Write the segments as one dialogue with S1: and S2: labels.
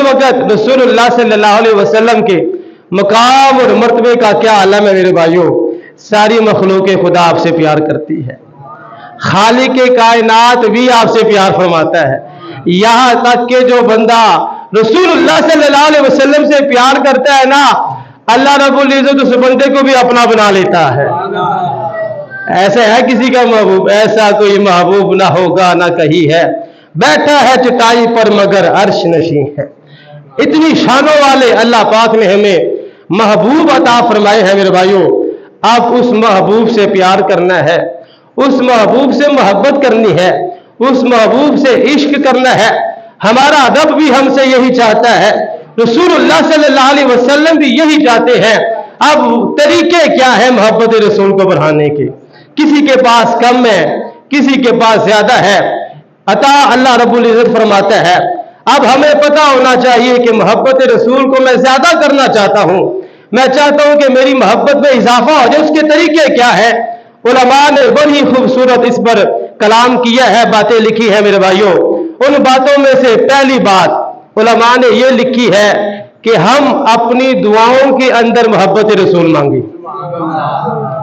S1: वक्त रसूलुल्लाह सल्लल्लाहु अलैहि वसल्लम के मकाम और मर्तबे का क्या आलम है मेरे भाइयों। सारी मखलूक खुदा आपसे प्यार करती है, खालिक कायनात भी आपसे प्यार फरमाता है। यहाँ तक कि जो बंदा रसूलुल्लाह सल्लल्लाहु अलैहि वसल्लम से प्यार करता है ना, अल्लाह रब्बुल इज्जत उस बंदे को भी अपना बना लेता है। ऐसे है किसी का महबूब, ऐसा कोई महबूब ना होगा ना कहीं है, बैठा है चटाई पर मगर अर्श नशी है। इतनी शानों वाले अल्लाह पाक ने हमें महबूब अता फरमाए हैं मेरे भाइयों। अब उस महबूब से प्यार करना है, उस महबूब से मोहब्बत करनी है, उस महबूब से इश्क करना है। हमारा रब भी हमसे यही चाहता है, रसूलुल्लाह सल्लल्लाहु अलैहि वसल्लम भी यही चाहते हैं। अब तरीके क्या है मोहब्बत रसूल को बढ़ाने के? किसी के पास कम है, किसी के पास ज्यादा है, अता अल्लाह रब्बुल इज्जत फरमाता है। अब हमें पता होना चाहिए कि मोहब्बत रसूल को मैं ज्यादा करना चाहता हूं, मैं चाहता हूं कि मेरी मोहब्बत में इजाफा हो जाए। उसके तरीके क्या है? उलमा ने बड़ी खूबसूरत इस पर कलाम किया है, बातें लिखी है मेरे भाइयों। उन बातों में से पहली बात उलमा ने यह लिखी है कि हम अपनी दुआओं के अंदर मोहब्बत रसूल मांगे।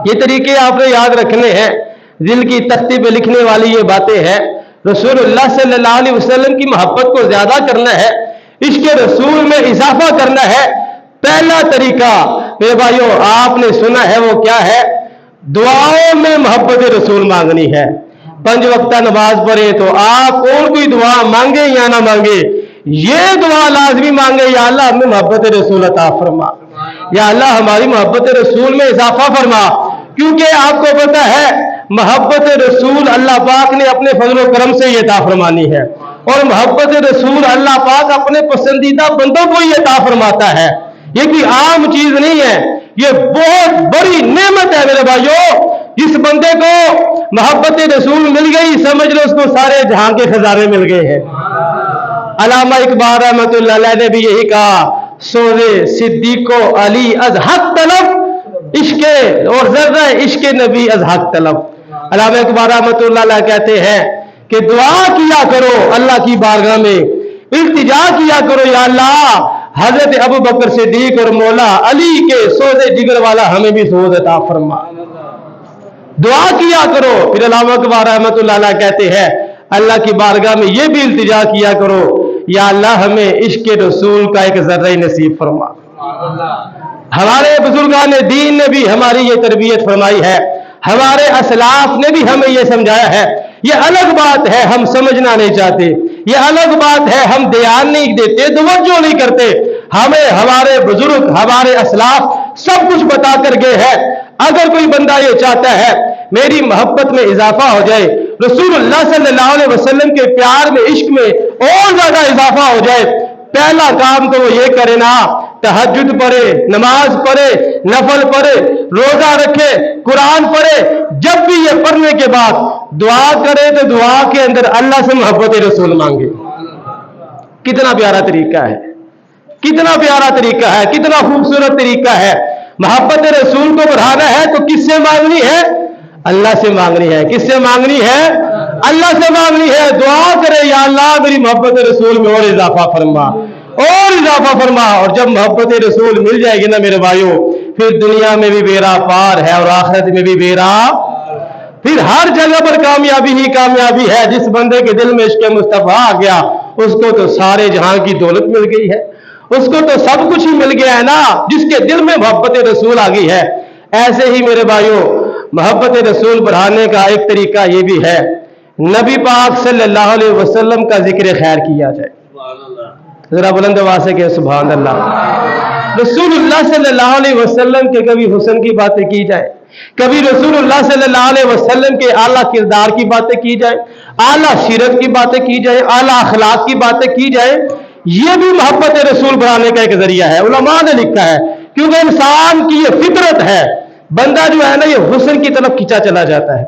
S1: ये तरीके आपने याद रखने हैं, दिल की तख्ती पे लिखने वाली ये बातें हैं। रसूलुल्लाह सल्लल्लाहु अलैहि वसल्लम की मोहब्बत को ज्यादा करना है, इसके रसूल में इजाफा करना है। पहला तरीका मेरे भाइयों आपने सुना है, वो क्या है? दुआओं में मोहब्बत रसूल मांगनी है। 5 वक्ता नमाज पढ़े तो आप और कोई दुआ मांगे या ना मांगे, ये दुआ लाजमी मांगे, या अल्लाह हमें मोहब्बत रसूल अता फरमा, या अल्लाह हमारी मोहब्बत रसूल में इजाफा फरमा। क्योंकि आपको पता है मोहब्बत रसूल अल्लाह पाक ने अपने फजल करम से ये अता फरमानी है, और मोहब्बत रसूल अल्लाह पाक अपने पसंदीदा बंदों को ये अता फरमाता है। ये कोई आम चीज नहीं है, ये बहुत बड़ी नेमत है मेरे भाइयों। जिस बंदे को मोहब्बत रसूल मिल गई, समझ लो उसको सारे जहां के खजाने मिल गए हैं। अल्लामा इकबाल रहमतुल्लाह अलैह ने भी यही कहा, सोरे सिद्दीको अली अज हक तलब इश्के और जर्रा इश्के नबी अज हक तलब। अल्लामा इकबाल रहमतुल्लाह अलैह कहते हैं कि दुआ किया करो अल्लाह की बारगाह में, इल्तिजा किया करो या अल्लाह हजरत अबू बकर सिद्दीक और मौला अली के सोज़े जिगर वाला हमें भी सोज़ अता फरमा। दुआ किया करो। फिर अल्लामा इकबाल रहमतुल्लाह अलैह कहते हैं अल्लाह की बारगाह में ये भी इल्तिजा किया करो, या अल्लाह हमें इश्क रसूल का एक जर्रा नसीब फरमा। हमारे बुजुर्गान दीन ने भी हमारी ये तरबियत फरमाई है, हमारे असलाफ ने भी हमें ये समझाया है। ये अलग बात है हम समझना नहीं चाहते, ये अलग बात है हम ध्यान नहीं देते, तवज्जो नहीं करते। हमें हमारे बुजुर्ग हमारे असलाफ सब कुछ बता कर गए हैं। अगर कोई बंदा ये चाहता है मेरी मोहब्बत में इजाफा हो जाए, रसूलुल्लाह सल्लल्लाहु अलैहि वसल्लम के प्यार में इश्क में और ज्यादा इजाफा हो जाए, पहला काम तो वो ये करे ना, तहज्जुद पढ़े, नमाज पढ़े, नफल पढ़े, रोजा रखे, कुरान पढ़े। जब भी ये पढ़ने के बाद दुआ करे तो दुआ के अंदर अल्लाह से मोहब्बत रसूल मांगे। कितना प्यारा तरीका है, कितना प्यारा तरीका है, कितना खूबसूरत तरीका है। मोहब्बत रसूल को बढ़ाना है तो किससे मांगनी है? अल्लाह से मांगनी है। किससे मांगनी है? अल्लाह से मांगनी है। दुआ करे या अल्लाह मेरी मोहब्बत रसूल में और इजाफा फरमा, और इजाफा फरमा। और जब मोहब्बत रसूल मिल जाएगी ना मेरे भाइयों, फिर दुनिया में भी बेड़ा पार है और आखिरत में भी बेड़ा, फिर हर जगह पर कामयाबी ही कामयाबी है। जिस बंदे के दिल में इश्क मुस्तफा आ गया, उसको तो सारे जहां की दौलत मिल गई है, उसको तो सब कुछ ही मिल गया है ना, जिसके दिल में मोहब्बत रसूल आ गई है। ऐसे ही मेरे भाइयों मोहब्बत रसूल बढ़ाने का एक तरीका ये भी है, नबी पाक सल्लल्लाहु अलैहि वसल्लम का जिक्र खैर किया जाए। जरा बुलंद आवाज से कहें सुभान अल्लाह। रसूलुल्लाह सल्लल्लाहु अलैहि वसल्लम के कभी हुस्न की बातें की जाए, कभी रसूलुल्लाह सल्लल्लाहु अलैहि वसल्लम के आला किरदार की बातें की जाए, आला सीरत की बातें की जाए, आला अखलाक की बातें की जाए, ये भी मोहब्बत रसूल बढ़ाने का एक जरिया है। उलमा ने लिखा है, क्योंकि इंसान की ये फितरत है, बंदा जो है ना ये हुस्न की तरफ खींचा चला जाता है।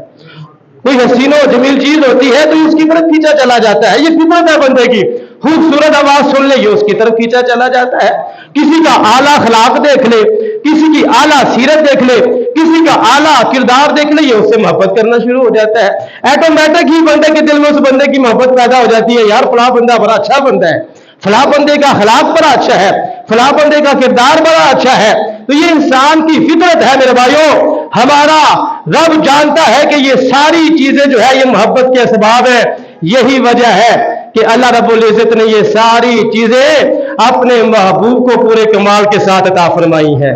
S1: कोई हसीनो जमील चीज होती है तो उसकी तरफ खींचा चला जाता है, ये फितरत है बंदे की। खूबसूरत आवाज सुन ले, ये उसकी तरफ खींचा चला जाता है। किसी का आला अखलाक देख ले, किसी की आला सीरत देख ले, किसी का आला किरदार देख ले, ये उससे मोहब्बत करना शुरू हो जाता है। ऑटोमेटिक ही बंदे के दिल में उस बंदे की मोहब्बत पैदा हो जाती है। यार फला बंदा बड़ा अच्छा बंदा है, फलां बंदे का अखलाक बड़ा अच्छा है, फलां बंदे का किरदार बड़ा अच्छा है। तो ये इंसान की फितरत है मेरे भाइयों। हमारा रब जानता है कि ये सारी चीजें जो है ये मोहब्बत के असबाब है। यही वजह है कि अल्लाह रब्बुल इज्जत ने ये सारी चीजें अपने महबूब को पूरे कमाल के साथ अता फरमाई है।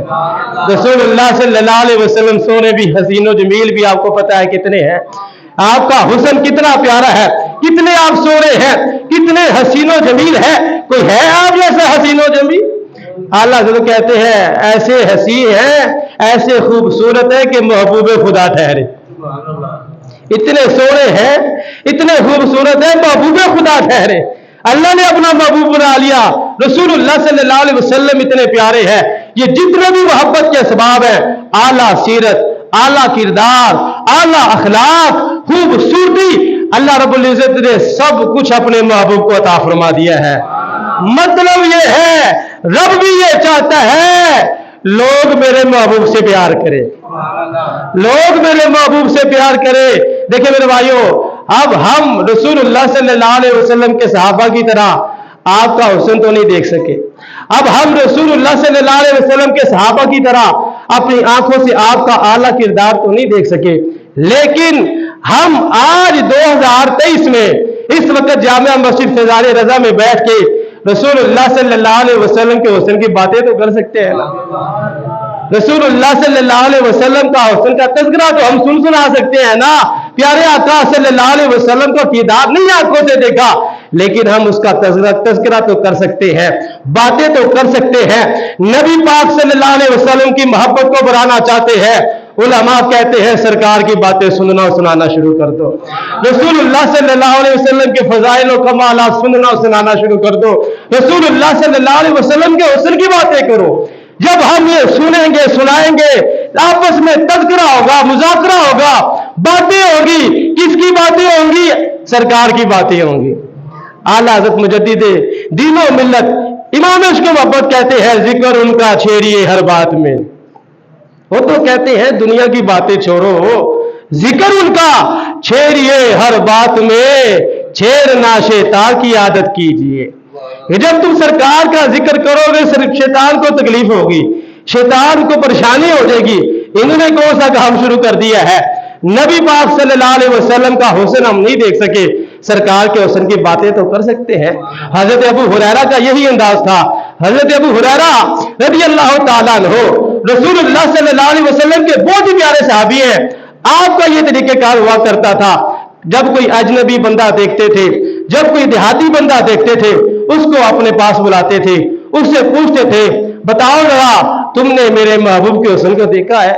S1: रसूलुल्लाह सल्लल्लाहु अलैहि वसल्लम सोने भी, हसीनो जमील भी, आपको पता है कितने हैं। आपका हुस्न कितना प्यारा है, कितने आप सोरे हैं, कितने हसीनो जमील है। कोई है आप जैसा हसीनो जमील? अल्लाह से तो कहते हैं ऐसे हसीन है, ऐसे खूबसूरत है कि महबूब खुदा ठहरे। इतने सोरे हैं, इतने खूबसूरत है, महबूब खुदा ठहरे। अल्लाह ने अपना महबूब बना लिया। रसूलुल्लाह सल्लल्लाहु अलैहि वसल्लम इतने प्यारे हैं। ये जितने भी मोहब्बत के असबाब है, आला सीरत, आला किरदार, आला अखलाक, खूबसूरती, अल्लाह रब्बुल इज्जत ने सब कुछ अपने महबूब को अता फरमा दिया है। मतलब ये है, रब भी ये चाहता है लोग मेरे महबूब से प्यार करें, लोग मेरे महबूब से प्यार करें। देखिए मेरे भाइयों, अब हम रसूलुल्लाह सल्लल्लाहु अलैहि वसल्लम के सहाबा की तरह आपका हुस्न तो नहीं देख सके। अब हम रसूलुल्लाह सल्लल्लाहु अलैहि वसल्लम के सहाबा की तरह अपनी आंखों से आपका आला किरदार तो नहीं देख सके, लेकिन हम आज 2023 में इस वक्त जामिया मस्जिद फैजान रजा में बैठ के रसूलुल्लाह सल्लल्लाहु अलैहि वसल्लम के हुस्न की बातें तो कर सकते हैं ना। रसूलुल्लाह सल्लल्लाहु अलैहि वसल्लम का हुस्न का तज़किरा तो हम सुना सकते हैं ना। प्यारे आका सल्लल्लाहु अलैहि वसल्लम को किरदार नहीं आंखों से देखा, लेकिन हम उसका तज़किरा तो कर सकते हैं, बातें तो कर सकते हैं। नबी पाक सल्लल्लाहु अलैहि वसल्लम की मोहब्बत को बढ़ाना चाहते हैं, उलमा कहते हैं सरकार की बातें सुनना और सुनाना शुरू कर दो। रसूलुल्लाह सल्लल्लाहु अलैहि वसल्लम के फज़ाइल और कमालात सुनना और सुनाना शुरू कर दो। रसूलुल्लाह सल्लल्लाहु अलैहि वसल्लम के हुस्न की बातें करो। जब हम ये सुनेंगे, सुनाएंगे, आपस में तज़किरा होगा, मुज़ाकरा होगा, बातें होगी। किसकी बातें होंगी? सरकार की बातें होंगी। आला हज़रत मुजद्दिद दीन व मिल्लत इमाम इश्क़ मोहब्बत कहते हैं, जिक्र उनका छेड़िए हर बात में। वो तो कहते हैं दुनिया की बातें छोड़ो, जिक्र उनका छेड़िए हर बात में, छेड़ना शैतान की आदत कीजिए। जब तुम सरकार का जिक्र करोगे सिर्फ शैतान को तकलीफ होगी, शैतान को परेशानी हो जाएगी। इन्होंने कौन सा काम शुरू कर दिया है? नबी पाक सल्लल्लाहु अलैहि वसल्लम का हुस्न हम नहीं देख सके, सरकार के हुस्न की बातें तो कर सकते हैं। हजरत अबू हुरैरा का यही अंदाज था। हजरत अबू हुरैरा रज़ियल्लाहु ताला अन्हु रसूलुल्लाह सल्लल्लाहु अलैहि वसल्लम के बहुत ही प्यारे सहाबी हैं। आपका ये तरीक़ेकार हुआ करता था, जब कोई अजनबी बंदा देखते थे, जब कोई देहाती बंदा देखते थे, उसको अपने पास बुलाते थे, उससे पूछते थे, बताओ जरा तुमने मेरे महबूब के हुस्न को देखा है?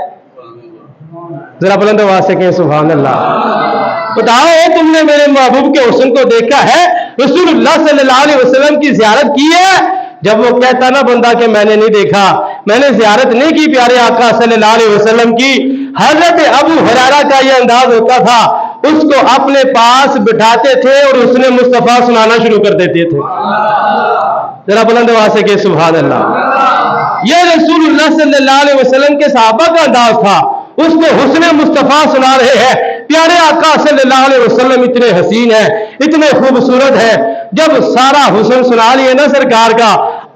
S1: जरा बुलंद आवाज से कहें सुभान अल्लाह। बताओ तुमने मेरे महबूब के हुस्न को देखा है? रसूलुल्लाह सल्लल्लाहु अलैहि वसल्लम की ज़ियारत की है? जब वो कहता ना बंदा कि मैंने नहीं देखा, मैंने ज़ियारत नहीं की प्यारे आका सल्लल्लाहु अलैहि वसल्लम की, हजरत अबू हुरैरा का ये अंदाज होता था, उसको अपने पास बिठाते थे और उसने मुस्तफा सुनाना शुरू कर देते थे। जरा बुलंद आवाज से कहें सुभान अल्लाह। ये रसूलुल्लाह सल्लल्लाहु अलैहि वसल्लम के सहाबा का अंदाज था, उसको हुस्न मुस्तफा सुना रहे हैं। प्यारे आका सल्लल्लाहु अलैहि वसल्लम इतने हसीन है, इतने खूबसूरत है। जब सारा हुस्न सुना लिए ना सरकार का,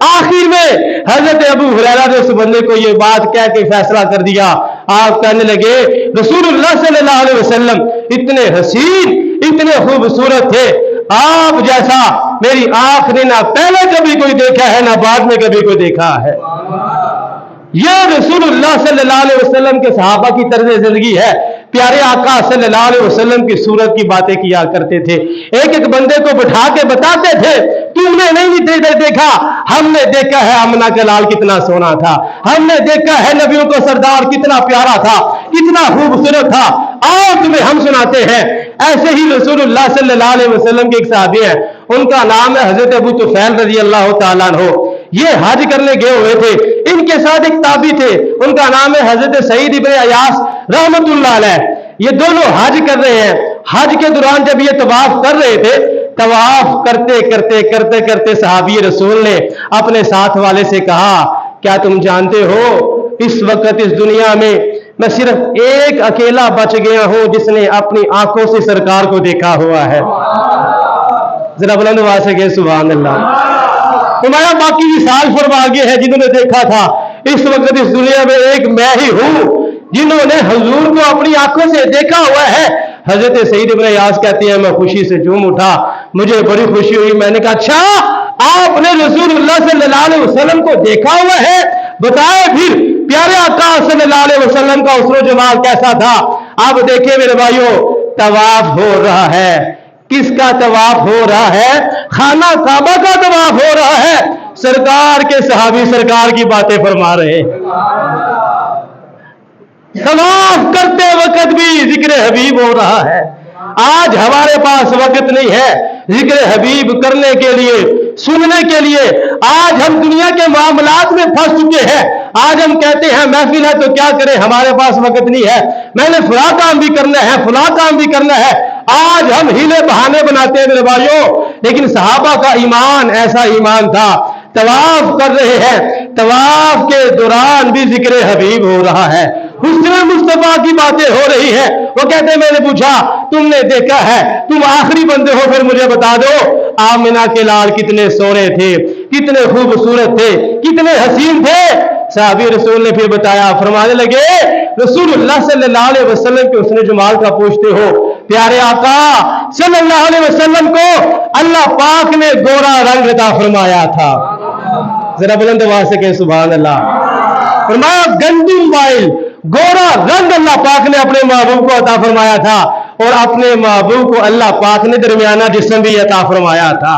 S1: आखिर में हजरत अबू हुरैरा ने उस बंदे को ये बात कह के फैसला कर दिया। आप कहने लगे रसूलुल्लाह सल्लल्लाहु अलैहि वसल्लम इतने हसीन, इतने खूबसूरत थे, आप जैसा मेरी आंख ने ना पहले कभी कोई देखा है, ना बाद में कभी कोई देखा है। यह रसूलुल्लाह सल्लल्लाहु अलैहि वसल्लम के सहाबा की तर्ज जिंदगी है। प्यारे आका सल्लल्लाहु अलैहि वसल्लम की सूरत की बातें किया करते थे। एक एक बंदे को बिठा के बताते थे, तुमने नहीं देखा, हमने देखा है आमना का लाल कितना सोना था, हमने देखा है नबियों को सरदार कितना प्यारा था, कितना खूबसूरत था, आओ तुम्हें हम सुनाते हैं। ऐसे ही रसूलुल्लाह सल्लल्लाहु अलैहि वसल्लम के एक सहाबी हैं, उनका नाम है हजरत अबू तुफैल रज़ियल्लाहु ताला अन्हु। ये हज करने गए हुए थे, इनके साथ एक ताबी थे, उनका नाम है हजरत सईद इब्न अयास रहमतुल्लाह अलैह। ये दोनों हज कर रहे हैं। हज के दौरान जब ये तवाफ कर रहे थे, तवाफ करते करते करते करते सहाबी रसूल ने अपने साथ वाले से कहा, क्या तुम जानते हो इस वक्त इस दुनिया में मैं सिर्फ एक अकेला बच गया हूं जिसने अपनी आंखों से सरकार को देखा हुआ है। जरा बुलंद आवाज से कहें सुभान अल्लाह। फरमाया बाकी विसाल फरमागे है जिन्होंने देखा था, इस वक्त इस दुनिया में एक मैं ही हूं जिन्होंने हुजूर को अपनी आंखों से देखा हुआ है। हजरत सईद इब्न यास कहते हैं, मैं खुशी से झूम उठा, मुझे बड़ी खुशी हुई। मैंने कहा अच्छा आपने रसूलुल्लाह सल्लल्लाहु अलैहि वसल्लम को देखा हुआ है, बताए फिर प्यारे आका सल्लल्लाहु अलैहि वसल्लम का उसरो जमाल कैसा था। अब देखिए मेरे भाइयों, तवाफ हो रहा है, किसका तवाफ हो रहा है? खाना काबा का तवाफ हो रहा है। सरकार के सहाबी सरकार की बातें फरमा रहे हैं। तवाफ करते वक्त भी जिक्र हबीब हो रहा है। आज हमारे पास वक्त नहीं है जिक्र हबीब करने के लिए, सुनने के लिए। आज हम दुनिया के मामलात में फंस चुके हैं। आज हम कहते हैं महफिल है तो क्या करें, हमारे पास वक्त नहीं है, मैंने फला काम भी करना है, फला काम भी करना है। आज हम हीले बहाने बनाते हैं मेरे भाइयों, लेकिन सहाबा का ईमान ऐसा ईमान था। तवाफ कर रहे हैं, तवाफ के दौरान भी जिक्र हबीब हो रहा है, हुस्न मुस्तफा की बातें हो रही है। वो कहते हैं मैंने पूछा तुमने देखा है, तुम आखिरी बंदे हो, फिर मुझे बता दो आमिना के लाल कितने सोने थे, कितने खूबसूरत थे, कितने हसीन थे। साहबी रसूल ने फिर बताया, फरमाने लगे रसूलुल्लाह सल्लल्लाहु अलैहि वसल्लम के हुस्न जमाल का पूछते हो, प्यारे आका सल्लल्लाहु अलैहि वसल्लम को अल्लाह पाक ने गोरा रंग अता फरमाया था। जरा बुलंद आवाज से कहें सुभान अल्लाह। फरमाया गंदुम वाइल, गोरा रंग अल्लाह पाक ने अपने महबूब को अता फरमाया था, और अपने महबूब को अल्लाह पाक ने दरमियाना जिस्म भी अता फरमाया था।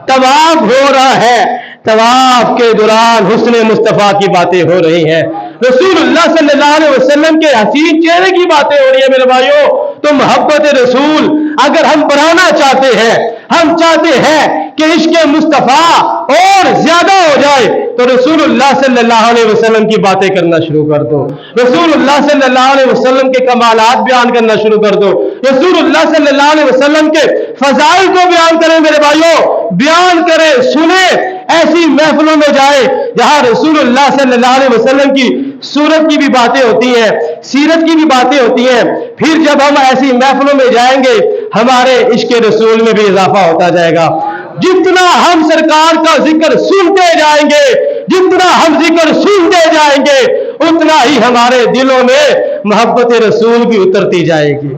S1: तवाफ हो रहा है, तवाफ के दौरान हुस्न मुस्तफा की बातें हो रही हैं, रसूलुल्लाह सल्लल्लाहु अलैहि वसल्लम के हसीन चेहरे की बातें हो रही है मेरे भाइयों। तो मोहब्बत रसूल अगर हम बढ़ाना चाहते हैं, हम चाहते हैं कि इश्क़ मुस्तफा और ज्यादा हो जाए, तो रसूलुल्लाह सल्लल्लाहु अलैहि वसल्लम की बातें करना शुरू कर दो, रसूलुल्लाह सल्लल्लाहु अलैहि वसल्लम के कमालात बयान करना शुरू कर दो, रसूलुल्लाह सल्लल्लाहु अलैहि वसल्लम के फजाइल को बयान करें मेरे भाइयों, बयान करें, सुने। ऐसी महफिलों में जाए जहां रसूलुल्लाह सल्लल्लाहु अलैहि वसल्लम की सूरत की भी बातें होती हैं, सीरत की भी बातें होती हैं। फिर जब हम ऐसी महफिलों में जाएंगे, हमारे इश्क़ रसूल में भी इजाफा होता जाएगा। जितना हम सरकार का जिक्र सुनते जाएंगे, जितना हम जिक्र सुनते जाएंगे, उतना ही हमारे दिलों में मोहब्बत रसूल भी उतरती जाएगी।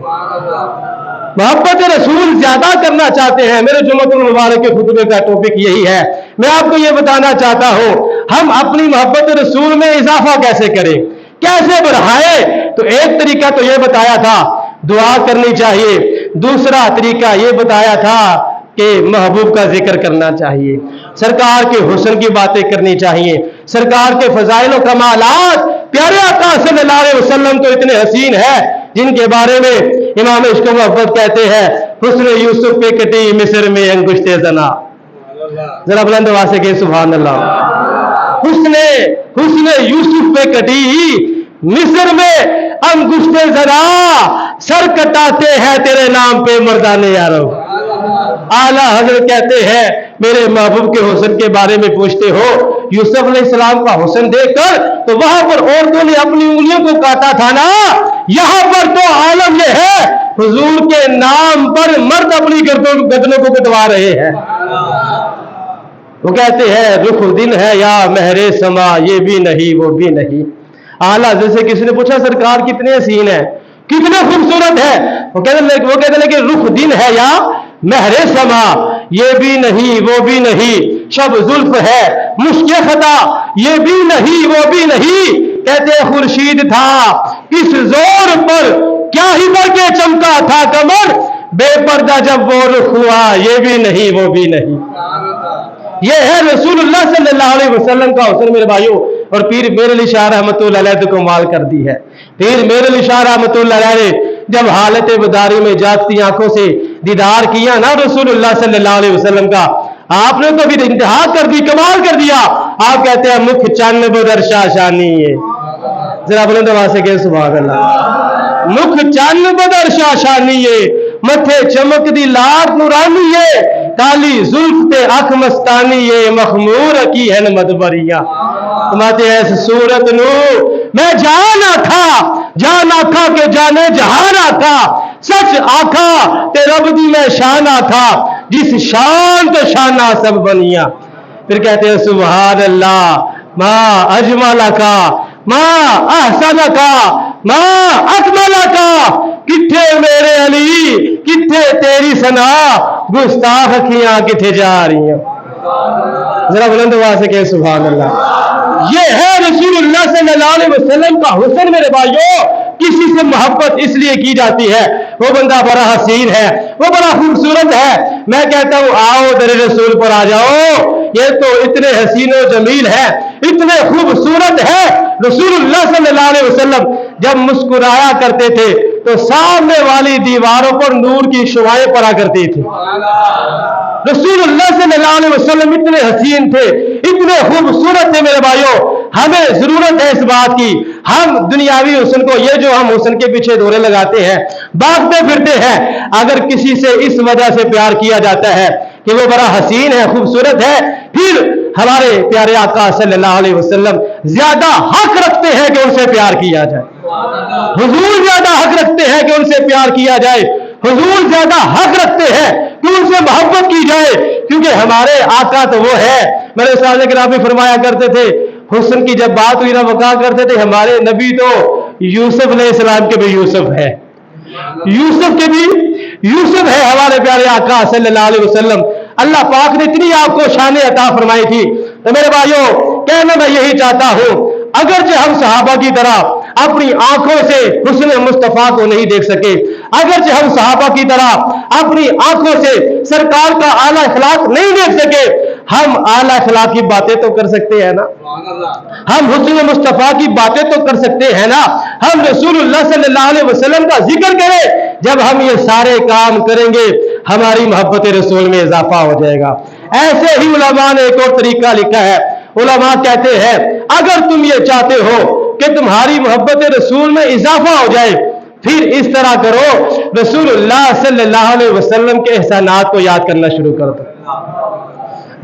S1: मोहब्बत रसूल ज्यादा करना चाहते हैं, मेरे जुम्मतुल मुबारक के खुतबे का टॉपिक यही है। मैं आपको ये बताना चाहता हूं, हम अपनी मोहब्बत रसूल में इजाफा कैसे करें, कैसे बढ़ाएं। तो एक तरीका तो ये बताया था, दुआ करनी चाहिए। दूसरा तरीका ये बताया था कि महबूब का जिक्र करना चाहिए, सरकार के हुस्न की बातें करनी चाहिए, सरकार के फजाइल और कमालात। प्यारे आका सल्लल्लाहु अलैहि वसल्लम तो इतने हसीन है जिनके बारे में इमाम इश्क़ व मोहब्बत कहते हैं, हुस्न यूसुफ पे कटी मिस्र में अंगुश्ते जना। जरा बुलंद आवाज से कहें सुभान अल्लाह। हुस्न यूसुफ पे कटी मिस्र में अंगुश्ते जना, सर कटाते हैं तेरे नाम पे मर्दाने यारो। आला हजरत कहते हैं मेरे महबूब के हुस्न के बारे में पूछते हो, यूसुफ अलैहिस्सलाम का हुस्न देखकर तो वहां पर औरतों ने अपनी उंगलियों को काटा था ना, यहां पर तो आलम यह है हुजूर के नाम पर मर्द अपनी गर्दनों को कटवा रहे हैं। वो कहते हैं रुख दिन है या महरे समा, ये भी नहीं वो भी नहीं। आला जैसे किसी ने पूछा सरकार कितने हसीन है, कितने खूबसूरत है, वो कहते लगे रुख दिन है या महरे समा, ये भी नहीं वो भी नहीं। शब जुल्फ है मुश्के खता, ये भी नहीं वो भी नहीं। कहते खुर्शीद था किस जोर पर, क्या ही बढ़ के चमका था कमर, बेपर्दा जब वो रुख हुआ, ये भी नहीं वो भी नहीं। ये है रसूलुल्लाह सल्लल्लाहु अलैहि वसल्लम का हुस्न मेरे भाइयों। और पीर मेरे अली शाह रहमतुल्लाह अलैह तो कमाल कर दी है। पीर मेरे अली शाह रहमतुल्लाह अलैह ने जब हालत बदारी में जागती आंखों से दीदार किया ना रसूलुल्लाह सल्लल्लाहु अलैहि वसल्लम का, आपने तो भी इंतहा कर दी, कमाल कर दिया। आप कहते हैं मुख चन्न बदर शाशानी है। जरा बुलंद आवाज से कहें सुभान अल्लाह। मुख चन्न बदर शाशानी है, मथे चमक दी लाट नूरानी है, काली जुल्फ ते अख मस्तानी है, मखमूर की है मदबरिया। तुम्हारे ऐसे सूरत नू मैं जाना था, जान आखा के जाने जहाना था, सच आखा ते रब दी मैं शाना था, जिस शान तो शाना सब बनिया। फिर कहते हैं सुभान अल्लाह मा अजमला का मा अहसन का मा अकमला का, किथे मेरे अली किथे तेरी सना, गुस्ताख अखियां किथे जा रही हैं। जरा बुलंद आवाज से कहे सुभान अल्लाह। ये है रसूलुल्लाह सल्लल्लाहु अलैहि वसल्लम का हुस्न मेरे भाइयों। किसी से मोहब्बत इसलिए की जाती है वो बंदा बड़ा हसीन है, वो बड़ा खूबसूरत है। मैं कहता हूं आओ दर रसूल पर आ जाओ, ये तो इतने हसीन और जमील है, इतने खूबसूरत है। रसूलुल्लाह सल्लल्लाहु अलैहि वसल्लम जब मुस्कुराया करते थे तो सामने वाली दीवारों पर नूर की शुआएं पड़ा करती थी। रसूलुल्लाह सल्लल्लाहु अलैहि वसल्लम इतने हसीन थे, इतने खूबसूरत थे मेरे भाइयों। हमें जरूरत है इस बात की, हम दुनियावी हुस्न को, ये जो हम हुस्न के पीछे दौरे लगाते हैं, भागते फिरते हैं, अगर किसी से इस वजह से प्यार किया जाता है कि वो बड़ा हसीन है, खूबसूरत है, फिर हमारे प्यारे आका सल्लल्लाहु अलैहि वसल्लम ज्यादा हक रखते हैं कि उनसे प्यार किया जाए। हुजूर ज्यादा हक रखते हैं कि उनसे प्यार किया जाए। हुजूर ज्यादा हक रखते हैं कि उनसे मोहब्बत की जाए, क्योंकि हमारे आका तो वो है। मेरे उस्ताद किराम भी फरमाया करते थे, हुस्न की जब बात हुई ना वो कहा करते थे हमारे नबी तो यूसुफ अलैहिस्सलाम के भी यूसुफ है, यूसुफ के भी यूसुफ है हमारे प्यारे आका सल्लल्लाहु अलैहि वसल्लम। अल्लाह पाक ने इतनी आपको शान अता फरमाई थी। तो मेरे भाइयों कहना मैं यही चाहता हूं, अगरचे हम सहाबा की तरह अपनी आंखों से हुस्न मुस्तफा को नहीं देख सके, अगरचे हम सहाबा की तरह अपनी आंखों से सरकार का आला अखलाक नहीं देख सके, हम आला अखलाक की बातें तो कर सकते हैं ना, हम हुस्न मुस्तफा की बातें तो कर सकते हैं ना, हम रसूलुल्लाह सल्लल्लाहु अलैहि वसल्लम का जिक्र करें। जब हम ये सारे काम करेंगे हमारी मोहब्बत रसूल में इजाफा हो जाएगा। ऐसे ही उलमा ने एक और तरीका लिखा है। उलमा कहते हैं अगर तुम ये चाहते हो कि तुम्हारी मोहब्बत रसूल में इजाफा हो जाए, फिर इस तरह करो, रसूलुल्लाह सल्लल्लाहु अलैहि वसल्लम के एहसानात को याद करना शुरू कर दो।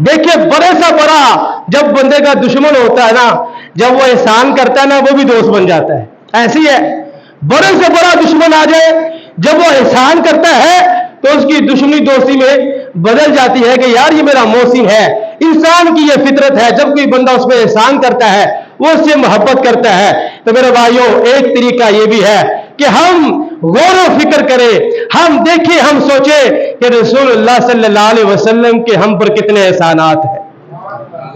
S1: देखिए बड़े सा बड़ा जब बंदे का दुश्मन होता है ना, जब वो एहसान करता है ना वो भी दोस्त बन जाता है। ऐसी है, बड़े से बड़ा दुश्मन आ जाए, जब वो एहसान करता है तो उसकी दुश्मनी दोस्ती में बदल जाती है कि यार ये मेरा मोहसिन है। इंसान की ये फितरत है, जब कोई बंदा उसमें एहसान करता है वो उससे मोहब्बत करता है। तो मेरे भाइयों एक तरीका ये भी है कि हम गौर व फिक्र करें, हम देखें, हम सोचें कि रसूलुल्लाह सल्लल्लाहु अलैहि वसल्लम के हम पर कितने एहसानात हैं,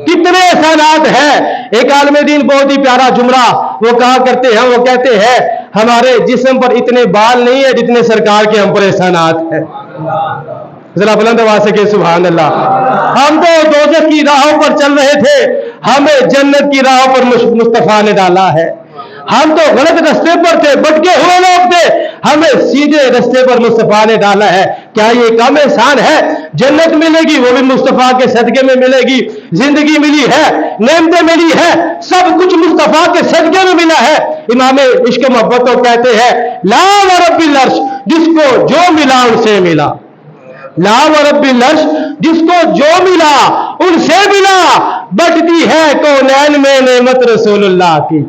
S1: कितने एहसानात हैं। एक आलिम दीन बहुत ही प्यारा जुमला वो कहा करते हैं, वो कहते हैं हमारे जिस्म पर इतने बाल नहीं है जितने सरकार के हम पर एहसानात हैं। जरा बुलंद आवाज से कहे सुभान अल्लाह। हम तो दोज़ख की राहों पर चल रहे थे, हमें जन्नत की राहों पर मुस्तफा ने डाला है। हम तो गलत रास्ते पर थे, भटके हुए लोग थे, हमें सीधे रास्ते पर मुस्तफा ने डाला है। क्या ये कम एहसान है? जन्नत मिलेगी वो भी मुस्तफा के सदके में मिलेगी, जिंदगी मिली है, नेमतें मिली है, सब कुछ मुस्तफा के सदके में मिला है। इमाम इश्क मोहब्बत तो कहते हैं ला व रब्बिल अर्श, जिसको जो मिला उनसे मिला, ला व रब्बिल अर्श, जिसको जो मिला उनसे मिला, बटती है कौनैन में नेमत रसूलुल्लाह की।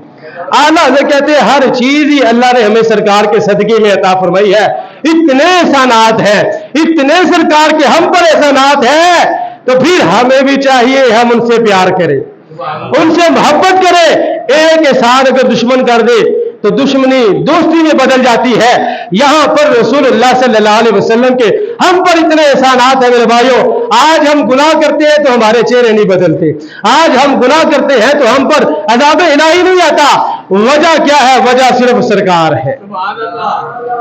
S1: आला से कहते हैं हर चीज ही अल्लाह ने हमें सरकार के सदके में अता फरमाई है। इतने एहसानात हैं, इतने सरकार के हम पर एहसानात हैं, तो फिर हमें भी चाहिए हम उनसे प्यार करें, उनसे मोहब्बत करें। एक एहसान अगर दुश्मन कर दे तो दुश्मनी दोस्ती में बदल जाती है। यहां पर रसूलुल्लाह सल्लल्लाहु अलैहि वसल्लम के हम पर इतने एहसानात हैं मेरे भाइयों। आज हम गुनाह करते हैं तो हमारे चेहरे नहीं बदलते, आज हम गुनाह करते हैं तो हम पर अज़ाब इलाही नहीं आता। वजह क्या है? वजह सिर्फ सरकार है,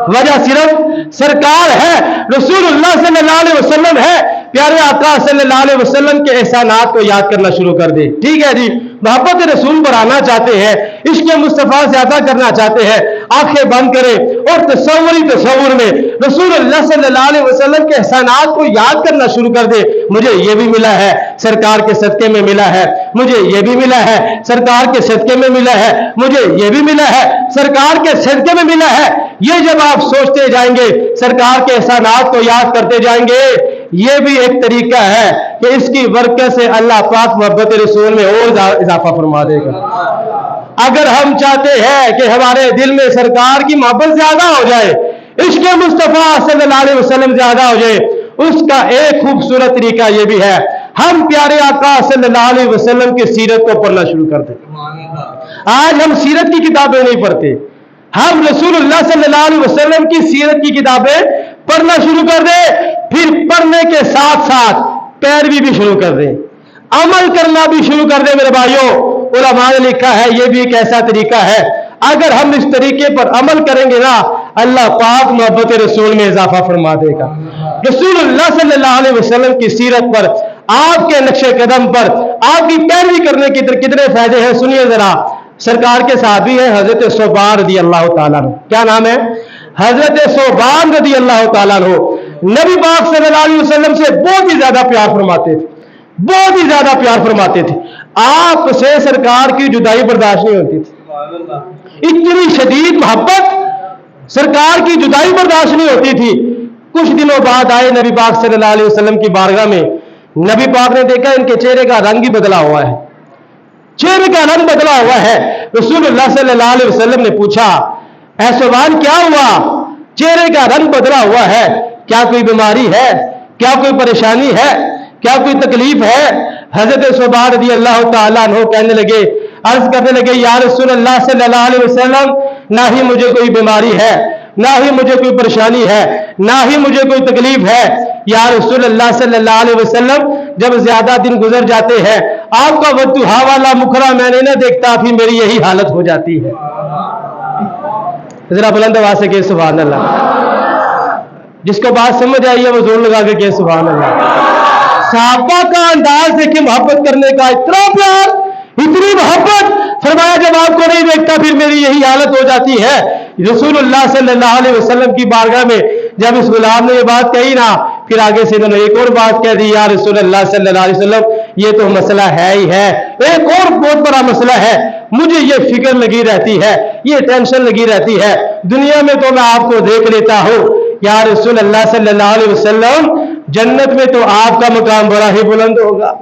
S1: वजह सिर्फ सरकार है, रसूलुल्लाह सल्लल्लाहु अलैहि वसल्लम है। प्यारे आका सल्लल्लाहु अलैहि वसल्लम के एहसानात को याद करना शुरू कर दे। ठीक है जी, मोहब्बत रसूल पर आना चाहते हैं, इश्क़ मुस्तफ़ा से अता करना चाहते हैं, आंखें बंद करें और तसव्वुर में रसूलुल्लाह सल्लल्लाहु अलैहि वसल्लम के एहसानात को याद करना शुरू कर दे। मुझे ये भी मिला है, सरकार के सदके में मिला है, मुझे ये भी मिला है, सरकार के सदके में मिला है, मुझे ये भी मिला है, सरकार के सदके में मिला है। ये जब आप सोचते जाएंगे, सरकार के एहसानात को याद करते जाएंगे, ये भी एक तरीका है कि इसकी बरकत से अल्लाह पाक मोहब्बत रसूल में और इजाफा फरमा देगा। अगर हम चाहते हैं कि हमारे दिल में सरकार की मोहब्बत ज्यादा हो जाए, इश्क़ मुस्तफ़ा सल्लल्लाहु अलैहि वसल्लम ज्यादा हो जाए, उसका एक खूबसूरत तरीका यह भी है, ہم پیارے آقا صلی اللہ علیہ وسلم کی سیرت کو پڑھنا شروع کر دیں. آج ہم سیرت کی کتابیں نہیں پڑھتے, ہم رسول اللہ صلی اللہ علیہ وسلم کی سیرت کی کتابیں پڑھنا شروع کر دیں, پھر پڑھنے کے ساتھ ساتھ پیروی بھی شروع کر دیں, عمل کرنا بھی شروع کر دیں. میرے بھائیوں, علماء نے لکھا ہے یہ بھی ایک ایسا طریقہ ہے, اگر ہم اس طریقے پر عمل کریں گے نا, اللہ پاک محبت رسول میں اضافہ فرما دے گا. رسول اللہ صلی اللہ علیہ وسلم کی سیرت پر, آپ کے نقش قدم پر آپ کی پیروی کرنے کے کتنے فائدے ہیں سنیے ذرا. سرکار کے صحابی ہیں حضرت ثوبان رضی اللہ تعالیٰ عنہ. کیا نام ہے؟ حضرت ثوبان رضی اللہ تعالیٰ عنہ. نبی پاک صلی اللہ علیہ وسلم سے بہت ہی زیادہ پیار فرماتے تھے, بہت ہی زیادہ پیار فرماتے تھے. آپ سے سرکار کی جدائی برداشت نہیں ہوتی تھی, اتنی شدید محبت, سرکار کی جدائی برداشت نہیں ہوتی تھی. کچھ دنوں بعد آئے نبی پاک صلی اللہ علیہ وسلم کی بارگاہ میں. نبی پاک نے دیکھا ان کے چہرے کا رنگ ہی بدلا ہوا ہے, چہرے کا رنگ بدلا ہوا ہے. رسول اللہ صلی اللہ علیہ وسلم نے پوچھا, اے ثوبان کیا ہوا, چہرے کا رنگ بدلا ہوا ہے, کیا کوئی بیماری ہے, کیا کوئی پریشانی ہے, کیا کوئی تکلیف ہے؟ حضرت ثوبان رضی اللہ تعالیٰ عنہ کہنے لگے, عرض کرنے لگے, یا رسول اللہ صلی اللہ علیہ وسلم, نہ ہی مجھے کوئی بیماری ہے, نہ ہی مجھے کوئی پریشانی ہے, نہ ہی مجھے کوئی تکلیف ہے. یا رسول اللہ صلی اللہ علیہ وسلم, جب زیادہ دن گزر جاتے ہیں آپ کا وضحا والا مکھرا میں نے نہ دیکھتا, پھر میری یہی حالت ہو جاتی ہے. ذرا بلند آواز سے کہ سبحان اللہ. جس کو بات سمجھ آئی ہے وہ زور لگا کے کہ سبحان اللہ. صحابہ کا انداز دیکھیں, محبت کرنے کا اتنا پیار, اتنی محبت. فرمایا جب آپ کو نہیں دیکھتا پھر میری یہی حالت ہو جاتی ہے. رسول اللہ صلی اللہ علیہ وسلم کی بارگاہ میں جب اس غلام نے یہ بات کہی نا, پھر آگے سے انہوں نے ایک اور بات کہہ دی, یا رسول اللہ صلی اللہ علیہ وسلم, یہ تو مسئلہ ہے ہی ہے, ایک اور بہت بڑا مسئلہ ہے, مجھے یہ فکر لگی رہتی ہے, یہ ٹینشن لگی رہتی ہے, دنیا میں تو میں آپ کو دیکھ لیتا ہوں, یا رسول اللہ صلی اللہ علیہ وسلم, جنت میں تو آپ کا مقام بڑا ہی بلند ہوگا.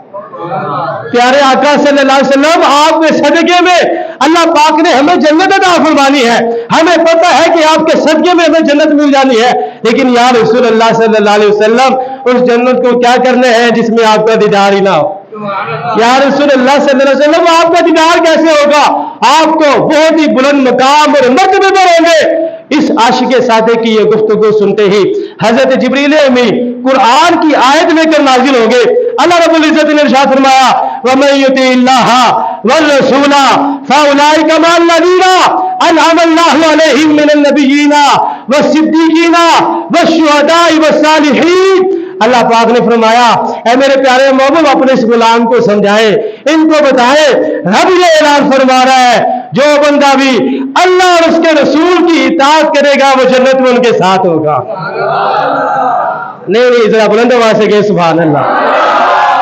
S1: پیارے آقا صلی اللہ علیہ وسلم, آپ کے صدقے میں اللہ پاک نے ہمیں جنت عطا فرمانی ہے, ہمیں پتہ ہے کہ آپ کے صدقے میں ہمیں جنت مل جانی ہے, لیکن یا رسول اللہ صلی اللہ علیہ وسلم, اس جنت کو کیا کرنے ہیں جس میں آپ کا دیدار ہی نہ ہو. یا رسول اللہ صلی اللہ علیہ وسلم, آپ کا دیدار کیسے ہوگا, آپ کو بہت ہی بلند مقام اور مرتبے پر ہوں گے. اس عاشق سادے کی یہ گفتگو سنتے ہی حضرت جبریل امین قرآن کی آیت لے کر نازل ہو گئے. اللہ رب العزت نے ارشاد فرمایا, وَمَن يُطِعِ اللَّهَ وَالرَّسُولَ فَأُولَٰئِكَ مَعَ الَّذِينَ أَنْعَمَ اللَّهُ عَلَيْهِم مِّنَ النَّبِيِّينَ وَالصِّدِّيقِينَ وَالشُّهَدَاءِ وَالصَّالِحِينَ. اللہ پاک نے فرمایا, اے میرے پیارے محبوب, اپنے اس غلام کو سمجھائے, ان کو بتائے, رب یہ اعلان فرما رہا ہے, جو بندہ بھی اللہ اور اس کے رسول کی اطاعت کرے گا وہ جنت میں ان کے ساتھ ہوگا. نہیں, ذرا بلند آواز سے کہ سبحان اللہ.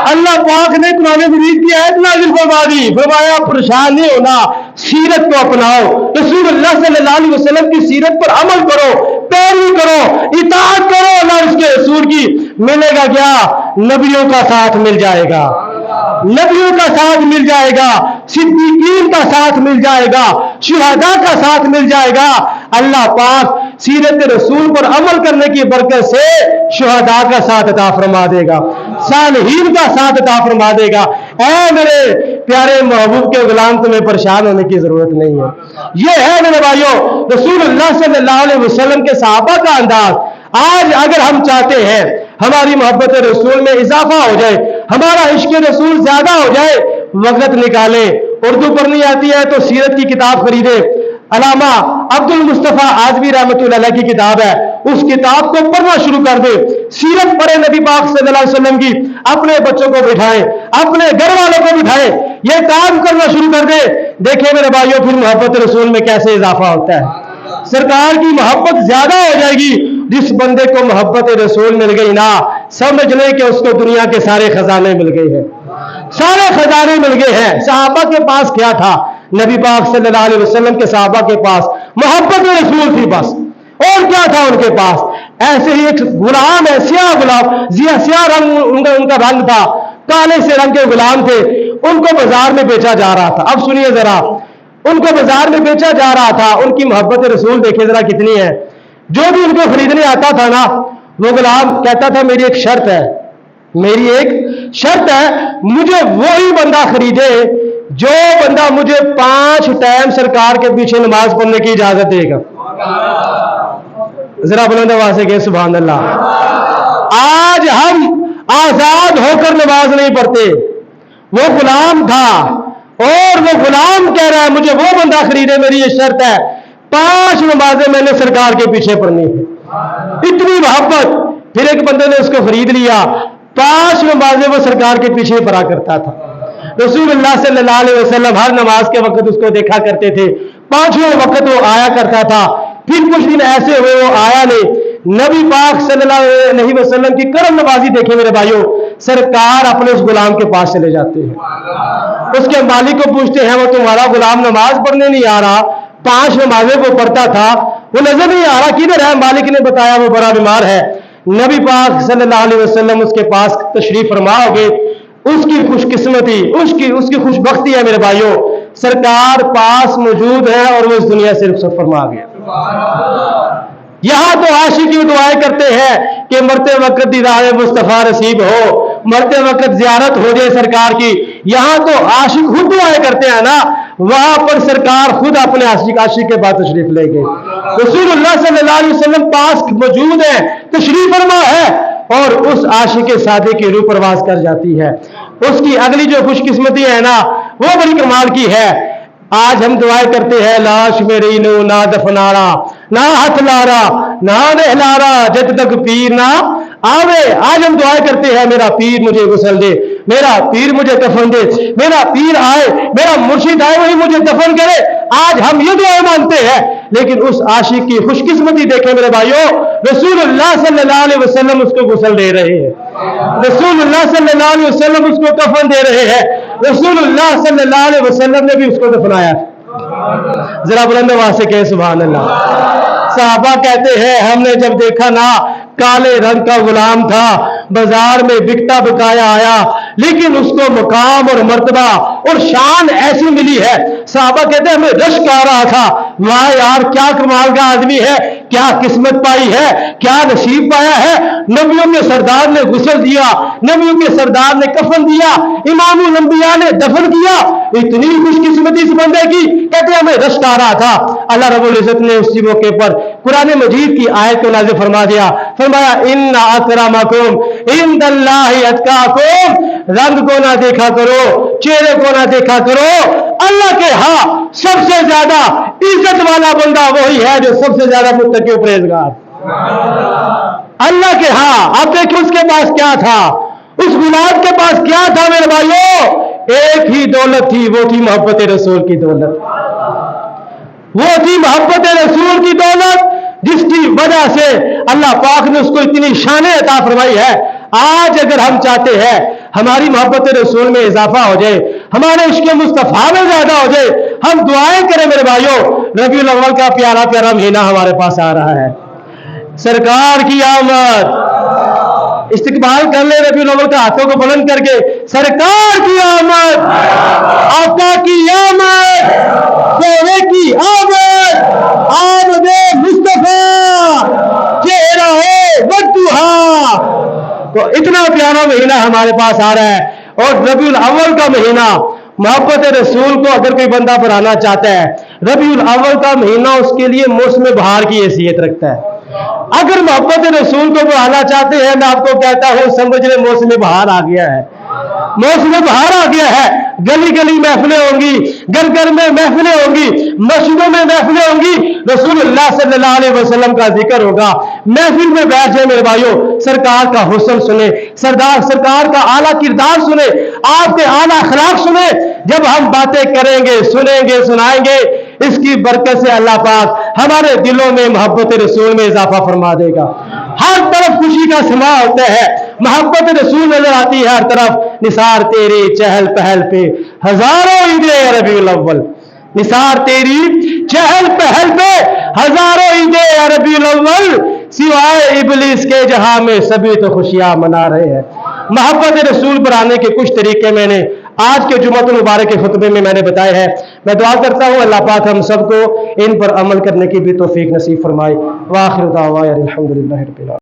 S1: اللہ پاک نے قرآن مجید کی آیت نازل فرما دی, فرمایا پریشان نہیں ہونا, سیرت کو اپناؤ, رسول اللہ صلی اللہ علیہ وسلم کی سیرت پر عمل کرو, پیروی کرو, اطاعت کرو اللہ اس کے رسول کی. ملے گا کیا؟ نبیوں کا ساتھ مل جائے گا, نبیوں کا ساتھ مل جائے گا, صدیقین کا ساتھ مل جائے گا, شہداء کا ساتھ مل جائے گا. اللہ پاک سیرت رسول پر عمل کرنے کی برکت سے شہداء کا ساتھ عطا فرما دے گا, صالحین کا ساتھ عطا فرما دے گا. اے میرے پیارے محبوب کے غلام, تمہیں پریشان ہونے کی ضرورت نہیں ہے. یہ ہے میرے بھائیوں رسول اللہ صلی اللہ علیہ وسلم کے صحابہ کا انداز. آج اگر ہم چاہتے ہیں ہماری محبت رسول میں اضافہ ہو جائے, ہمارا عشق رسول زیادہ ہو جائے, وقت نکالیں. اردو پڑھنی آتی ہے تو سیرت کی کتاب خریدے. علامہ عبد المصطفیٰ آزمی رحمۃ اللہ علیہ کی کتاب ہے, اس کتاب کو پڑھنا شروع کر دے. سیرت پڑھے نبی پاک صلی اللہ علیہ وسلم کی, اپنے بچوں کو بٹھائیں, اپنے گھر والوں کو بٹھائیں, یہ کام کرنا شروع کر دے. دیکھیں میرے بھائیوں, پھر محبت رسول میں کیسے اضافہ ہوتا ہے. سرکار کی محبت زیادہ ہو جائے گی. جس بندے کو محبت رسول مل گئی نا, سمجھ لیں کہ اس کو دنیا کے سارے خزانے مل گئے ہیں, سارے خزانے مل گئے ہیں. صحابہ کے پاس کیا تھا؟ نبی پاک صلی اللہ علیہ وسلم کے صحابہ کے پاس محبت رسول تھی بس, اور کیا تھا ان کے پاس؟ ایسے ہی ایک غلام ہے, سیاہ غلام, سیاہ رنگ ان کا رنگ تھا, کالے سے رنگ کے غلام تھے, ان کو بازار میں بیچا جا رہا تھا. اب سنیے ذرا, ان کو بازار میں بیچا جا رہا تھا, ان کی محبت رسول دیکھیں ذرا کتنی ہے. جو بھی ان کو خریدنے آتا تھا نا, وہ غلام کہتا تھا میری ایک شرط ہے, میری ایک شرط ہے, مجھے وہی بندہ خریدے جو بندہ مجھے 5 ٹائم سرکار کے پیچھے نماز پڑھنے کی اجازت دے گا. ذرا بلند آواز سے کہیں سبحان اللہ. آج ہم آزاد ہو کر نماز نہیں پڑھتے. وہ غلام تھا اور وہ غلام کہہ رہا ہے مجھے وہ بندہ خریدے, میری یہ شرط ہے 5 نمازیں میں نے سرکار کے پیچھے پڑھنی ہے. اتنی محبت. پھر ایک بندے نے اس کو خرید لیا, 5 نمازیں وہ سرکار کے پیچھے پڑھا کرتا تھا. رسول اللہ صلی اللہ علیہ وسلم ہر نماز کے وقت اس کو دیکھا کرتے تھے, 5ویں وقت وہ آیا کرتا تھا. پھر کچھ دن ایسے ہوئے وہ آیا نہیں. نبی پاک صلی اللہ علیہ وسلم کی کرم نوازی دیکھیں میرے بھائیوں, سرکار اپنے اس غلام کے پاس چلے جاتے ہیں, اس کے مالک کو پوچھتے ہیں وہ تمہارا غلام نماز پڑھنے نہیں آ رہا, 5 نمازیں وہ پڑھتا تھا, وہ نظر نہیں آ رہا, کدھر ہے؟ مالک نے بتایا وہ بڑا بیمار ہے. نبی پاک صلی اللہ علیہ وسلم اس کے پاس تشریف فرما ہو گئے. اس کی خوش قسمتی, اس کی خوش بختی ہے میرے بھائیوں, سرکار پاس موجود ہے اور وہ اس دنیا سے رخصت فرما گیا. یہاں تو عاشق کی دعائیں کرتے ہیں کہ مرتے وقت دیدار مصطفیٰ نصیب ہو, مرتے وقت زیارت ہو جائے سرکار کی. یہاں تو عاشق خود دعائیں کرتے ہیں نا, وہاں پر سرکار خود اپنے عاشق کے بعد تشریف لے گئے. رسول اللہ صلی اللہ علیہ وسلم پاس موجود ہیں, تشریف فرما ہے, اور اس عاشق سادے کی روح پرواز کر جاتی ہے. اس کی اگلی جو خوش قسمتی ہے نا وہ بڑی کمال کی ہے. آج ہم دعائیں کرتے ہیں لاش میری نو نہ دفنارا, نہ ہاتھ لارا, نہ نہلارا, جب تک پیر نہ آوے. آج ہم دعائیں کرتے ہیں میرا پیر مجھے غسل دے, میرا پیر مجھے دفن دے, میرا پیر آئے, میرا مرشد آئے وہی مجھے دفن کرے. آج ہم یہ دعائیں مانتے ہیں, لیکن اس عاشق کی خوش قسمتی دیکھیں میرے بھائیوں, رسول اللہ صلی اللہ علیہ وسلم اس کو غسل دے رہے ہیں, رسول اللہ صلی اللہ علیہ وسلم اس کو کفن دے رہے ہیں, رسول اللہ صلی اللہ علیہ وسلم نے بھی اس کو دفنایا. ذرا بلند آواز سے کہیں سبحان اللہ. صحابہ کہتے ہیں ہم نے جب دیکھا نا کالے رنگ کا غلام تھا, بازار میں بکتا بکایا آیا, لیکن اس کو مقام اور مرتبہ اور شان ایسی ملی ہے. صحابہ کہتے ہیں ہمیں رشک آ رہا تھا, واہ یار کیا کمال کا آدمی ہے, کیا قسمت پائی ہے, کیا نصیب پایا ہے. نبیوں کے سردار نے غسل دیا, نبیوں کے سردار نے کفن دیا, امام الانبیاء نے دفن کیا. اتنی خوش قسمتی اس بندے کی, کہتے ہیں ہمیں رشک آ رہا تھا. اللہ رب العزت نے اسی موقع پر قرآن مجید کی آیت کو نازل فرما دیا, فرمایا ان اکرمکم عند اللہ اتقاکم. رنگ کو نہ دیکھا کرو, چہرے کو نہ دیکھا کرو, اللہ کے ہاں سب سے زیادہ عزت والا بندہ وہی ہے جو سب سے زیادہ متقی و پرہیزگار. اللہ کے ہاں آپ دیکھیں اس کے پاس کیا تھا, اس غلام کے پاس کیا تھا میرے بھائیوں, ایک ہی دولت تھی, وہ تھی محبت رسول کی دولت. وہ تھی محبت رسول کی دولت, جس کی وجہ سے اللہ پاک نے اس کو اتنی شانیں عطا فرمائی ہے. آج اگر ہم چاہتے ہیں ہماری محبت رسول میں اضافہ ہو جائے, ہمارے عشق مصطفیٰ میں زیادہ ہو جائے, ہم دعائیں کریں میرے بھائیوں. ربیع الاول کا پیارا پیارا مہینہ ہمارے پاس آ رہا ہے, سرکار کی آمد, استقبال کر لیں ربیع الاول کا ہاتھوں کو بلند کر کے, سرکار کی آمد, آقا کی آمد, شعرے کی آمد, آمد مصطفیٰ چہرہ والضحیٰ. تو اتنا پیارا مہینہ ہمارے پاس آ رہا ہے, اور ربیع الاول کا مہینہ محبت رسول کو اگر کوئی بندہ بڑھانا چاہتا ہے, ربیع الاول کا مہینہ اس کے لیے موسم بہار کی حیثیت رکھتا ہے. اگر محبت رسول کو بڑھانا چاہتے ہیں, میں آپ کو کہتا ہوں سمجھ لیں موسم بہار آ گیا ہے, موسم بہار آ گیا ہے. گلی گلی محفلیں ہوں گی, گھر گھر میں محفلیں ہوں گی, مسجدوں میں محفلیں ہوں گی, رسول اللہ صلی اللہ علیہ وسلم کا ذکر ہوگا. محفل میں بیٹھ جائیں میرے بھائیوں, سرکار کا حسن سنیں, سرکار کا اعلیٰ کردار سنیں, آپ کے اعلیٰ اخلاق سنیں. جب ہم باتیں کریں گے, سنیں گے, سنائیں گے, اس کی برکت سے اللہ پاک ہمارے دلوں میں محبت رسول میں اضافہ فرما دے گا. ہر طرف خوشی کا سما ہوتا ہے, محبت رسول نظر آتی ہے ہر طرف. نثار تیری چہل پہل پہ ہزاروں عیدیں ربیع الاول, نثار تیری چہل پہل پہ ہزاروں عیدیں ربیع الاول, سوائے ابلیس کے جہاں میں سبھی تو خوشیاں منا رہے ہیں. محبت رسول پر آنے کے کچھ طریقے میں نے آج کے جمعۃ المبارک کے خطبے میں نے بتائے ہیں. میں دعا کرتا ہوں اللہ پاک ہم سب کو ان پر عمل کرنے کی بھی توفیق نصیب فرمائے. وآخر دعوانا الحمدللہ رب العالمین.